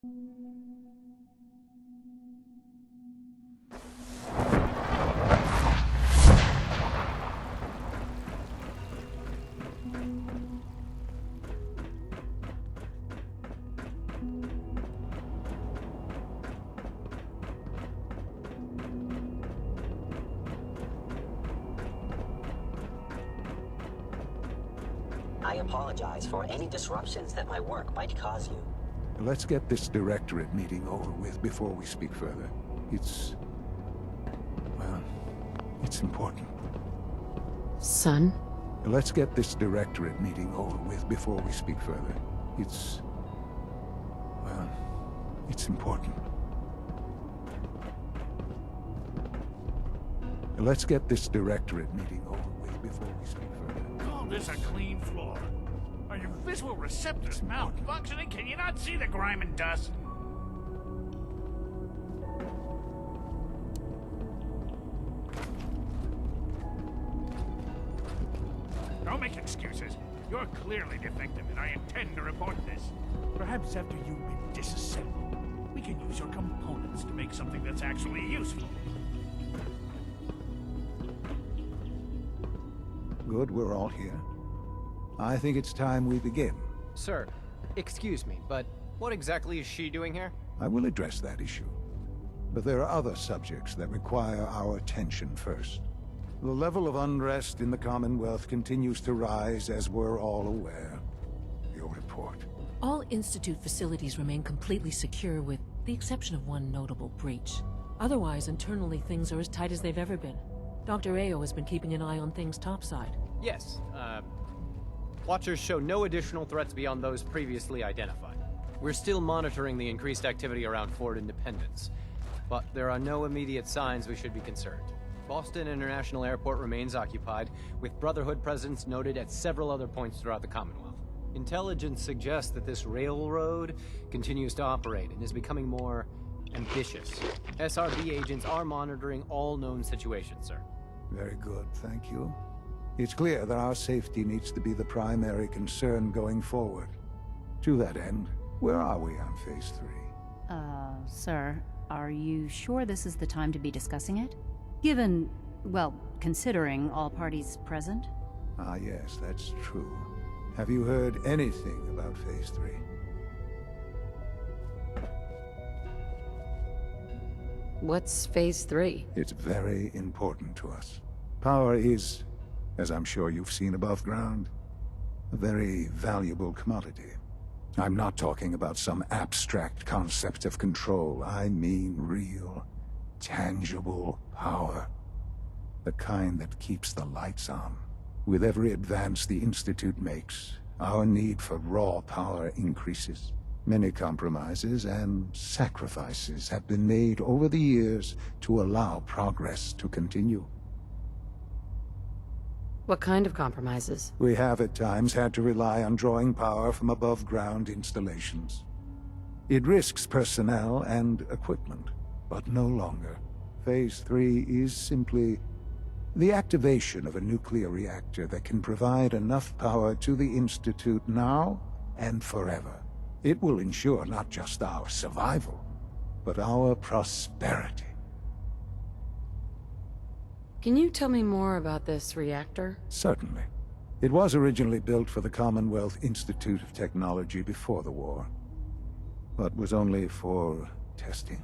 I apologize for any disruptions that my work might cause you. Let's get this directorate meeting over with before we speak further. It's important. Son? Let's get this directorate meeting over with before we speak further. It's important. Let's get this directorate meeting over with before we speak further. Call this a clean floor. Are your visual receptors malfunctioning? Can you not see the grime and dust? Don't make excuses. You're clearly defective, and I intend to report this. Perhaps after you've been disassembled, we can use your components to make something that's actually useful. Good, we're all here. I think it's time we begin. Sir, excuse me, but what exactly is she doing here? I will address that issue. But there are other subjects that require our attention first. The level of unrest in the Commonwealth continues to rise, as we're all aware. Your report. All Institute facilities remain completely secure with the exception of one notable breach. Otherwise, internally things are as tight as they've ever been. Dr. Ayo has been keeping an eye on things topside. Yes, Watchers show no additional threats beyond those previously identified. We're still monitoring the increased activity around Fort Independence, but there are no immediate signs we should be concerned. Boston International Airport remains occupied, with Brotherhood presence noted at several other points throughout the Commonwealth. Intelligence suggests that this railroad continues to operate and is becoming more ambitious. SRB agents are monitoring all known situations, sir. Very good, thank you. It's clear that our safety needs to be the primary concern going forward. To that end, where are we on Phase 3? Sir, are you sure this is the time to be discussing it? Given, well, considering all parties present? Ah, yes, that's true. Have you heard anything about Phase 3? What's Phase 3? It's very important to us. Power is, as I'm sure you've seen above ground, a very valuable commodity. I'm not talking about some abstract concept of control. I mean real, tangible power. The kind that keeps the lights on. With every advance the Institute makes, our need for raw power increases. Many compromises and sacrifices have been made over the years to allow progress to continue. What kind of compromises? We have at times had to rely on drawing power from above-ground installations. It risks personnel and equipment, but no longer. Phase 3 is simply the activation of a nuclear reactor that can provide enough power to the Institute now and forever. It will ensure not just our survival, but our prosperity. Can you tell me more about this reactor? Certainly. It was originally built for the Commonwealth Institute of Technology before the war, but was only for testing.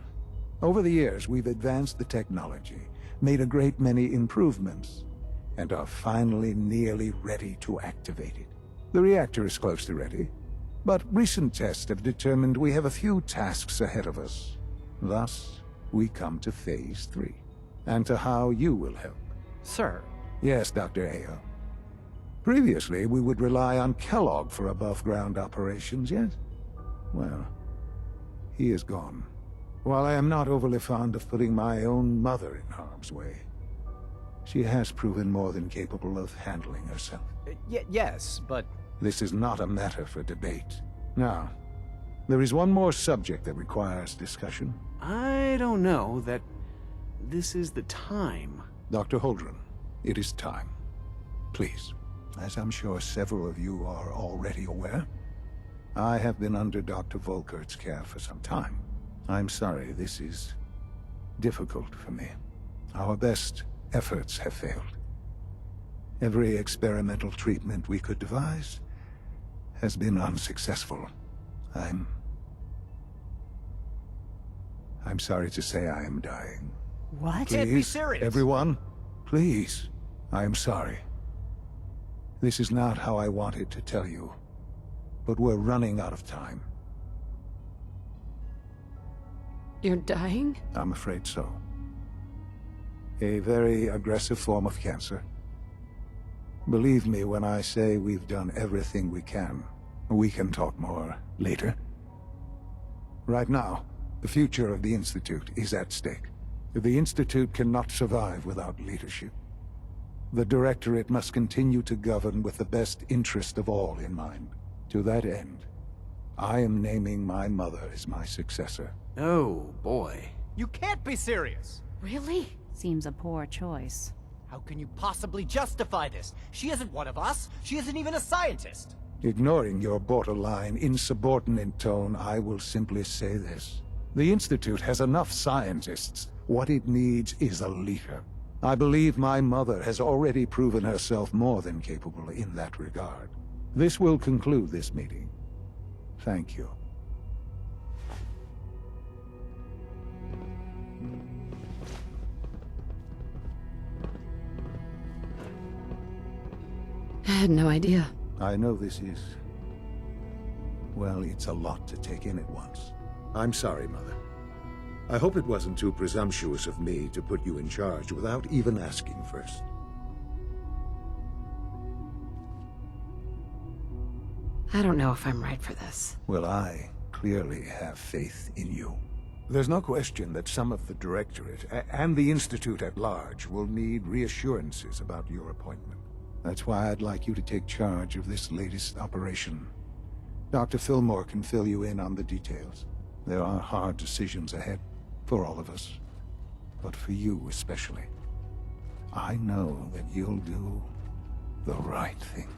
Over the years, we've advanced the technology, made a great many improvements, and are finally nearly ready to activate it. The reactor is close to ready, but recent tests have determined we have a few tasks ahead of us. Thus, we come to Phase 3. And to how you will help. Sir. Yes, Dr. Ayo. Previously, we would rely on Kellogg for above-ground operations, yes? Well, he is gone. While I am not overly fond of putting my own mother in harm's way, she has proven more than capable of handling herself. Yes, but... This is not a matter for debate. Now, there is one more subject that requires discussion. I don't know that this is the time. Dr. Holdren, it is time. Please, as I'm sure several of you are already aware, I have been under Dr. Volkert's care for some time. I'm sorry, this is difficult for me. Our best efforts have failed. Every experimental treatment we could devise has been unsuccessful. I'm sorry to say I am dying. What? Can't be Please, serious. everyone, please. I am sorry. This is not how I wanted to tell you, but we're running out of time. You're dying? I'm afraid so. A very aggressive form of cancer. Believe me when I say we've done everything we can. We can talk more later. Right now, the future of the Institute is at stake. The Institute cannot survive without leadership. The Directorate must continue to govern with the best interest of all in mind. To that end, I am naming my mother as my successor. Oh, boy. You can't be serious! Really? Seems a poor choice. How can you possibly justify this? She isn't one of us. She isn't even a scientist. Ignoring your borderline, insubordinate tone, I will simply say this. The Institute has enough scientists. What it needs is a leader. I believe my mother has already proven herself more than capable in that regard. This will conclude this meeting. Thank you. I had no idea. I know this is... well, it's a lot to take in at once. I'm sorry, Mother. I hope it wasn't too presumptuous of me to put you in charge without even asking first. I don't know if I'm right for this. Well, I clearly have faith in you. There's no question that some of the Directorate and the Institute at large will need reassurances about your appointment. That's why I'd like you to take charge of this latest operation. Dr. Fillmore can fill you in on the details. There are hard decisions ahead for all of us, but for you especially. I know that you'll do the right thing.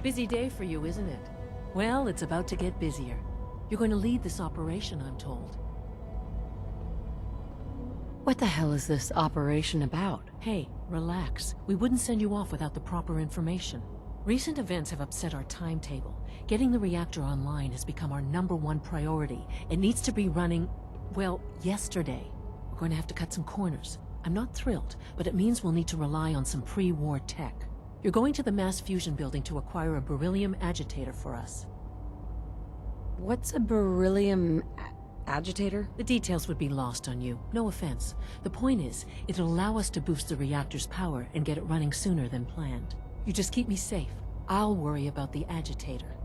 Busy day for you, isn't it? Well, it's about to get busier. You're going to lead this operation, I'm told. What the hell is this operation about? Hey, relax. We wouldn't send you off without the proper information. Recent events have upset our timetable. Getting the reactor online has become our #1 priority. It needs to be running, well, yesterday. We're going to have to cut some corners. I'm not thrilled, but it means we'll need to rely on some pre-war tech. You're going to the mass fusion building to acquire a beryllium agitator for us. What's a beryllium agitator? The details would be lost on you. No offense. The point is, it'll allow us to boost the reactor's power and get it running sooner than planned. You just keep me safe. I'll worry about the agitator.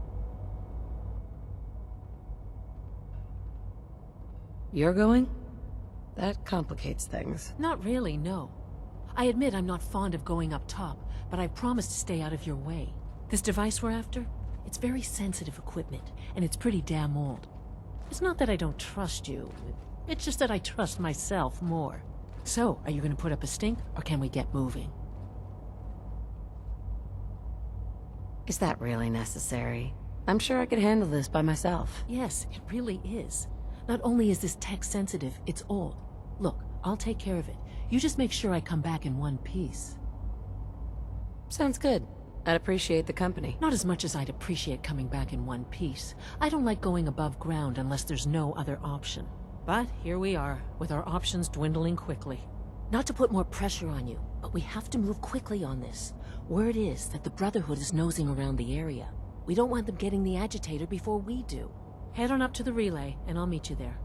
You're going? That complicates things. Not really, no. I admit I'm not fond of going up top, but I promise to stay out of your way. This device we're after? It's very sensitive equipment, and it's pretty damn old. It's not that I don't trust you. It's just that I trust myself more. So, are you gonna put up a stink, or can we get moving? Is that really necessary? I'm sure I could handle this by myself. Yes, it really is. Not only is this tech sensitive, it's old. Look, I'll take care of it. You just make sure I come back in one piece. Sounds good. I'd appreciate the company. Not as much as I'd appreciate coming back in one piece. I don't like going above ground unless there's no other option. But here we are, with our options dwindling quickly. Not to put more pressure on you, but we have to move quickly on this. Word is that the Brotherhood is nosing around the area. We don't want them getting the agitator before we do. Head on up to the relay, and I'll meet you there.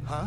Huh?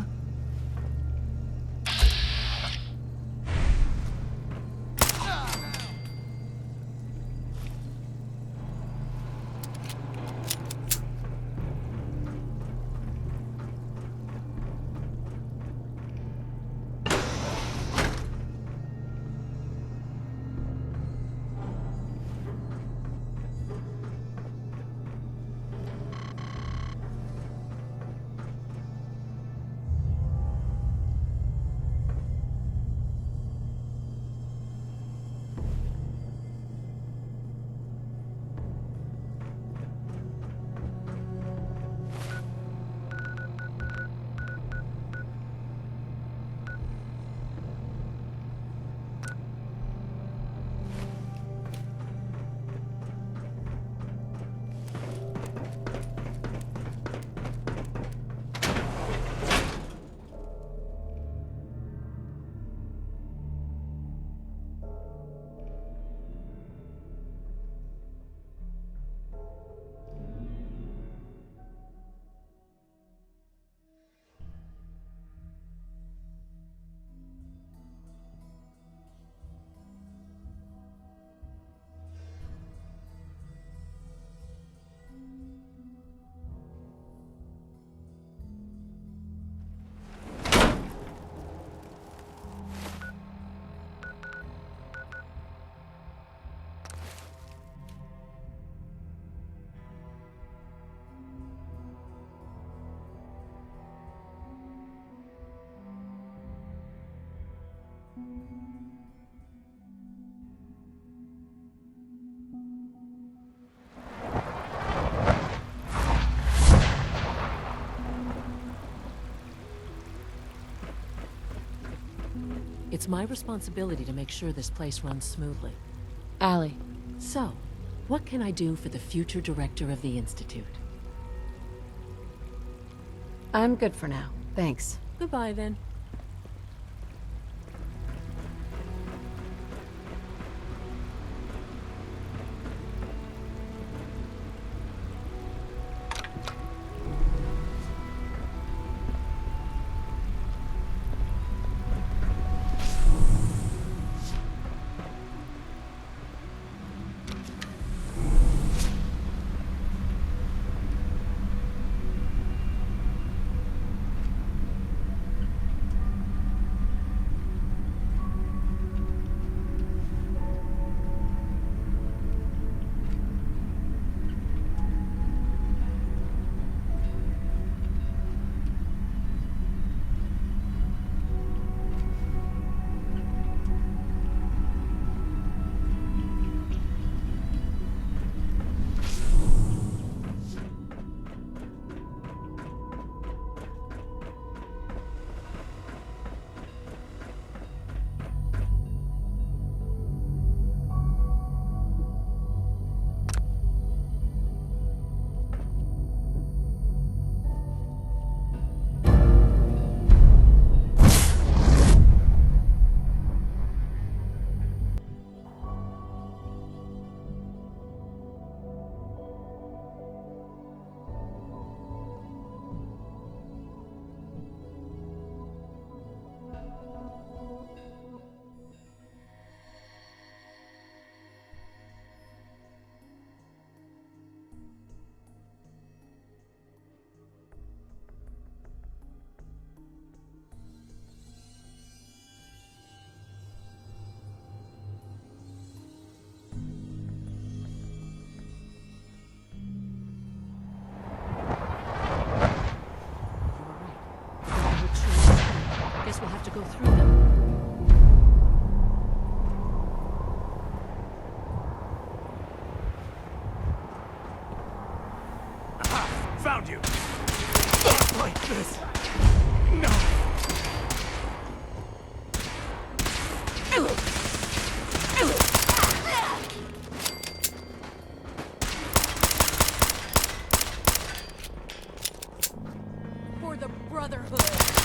It's my responsibility to make sure this place runs smoothly. Allie, So, what can I do for the future director of the Institute? I'm good for now. Thanks. Goodbye, then. We'll have to go through them. Aha! Found you! Not like this! No! For the Brotherhood!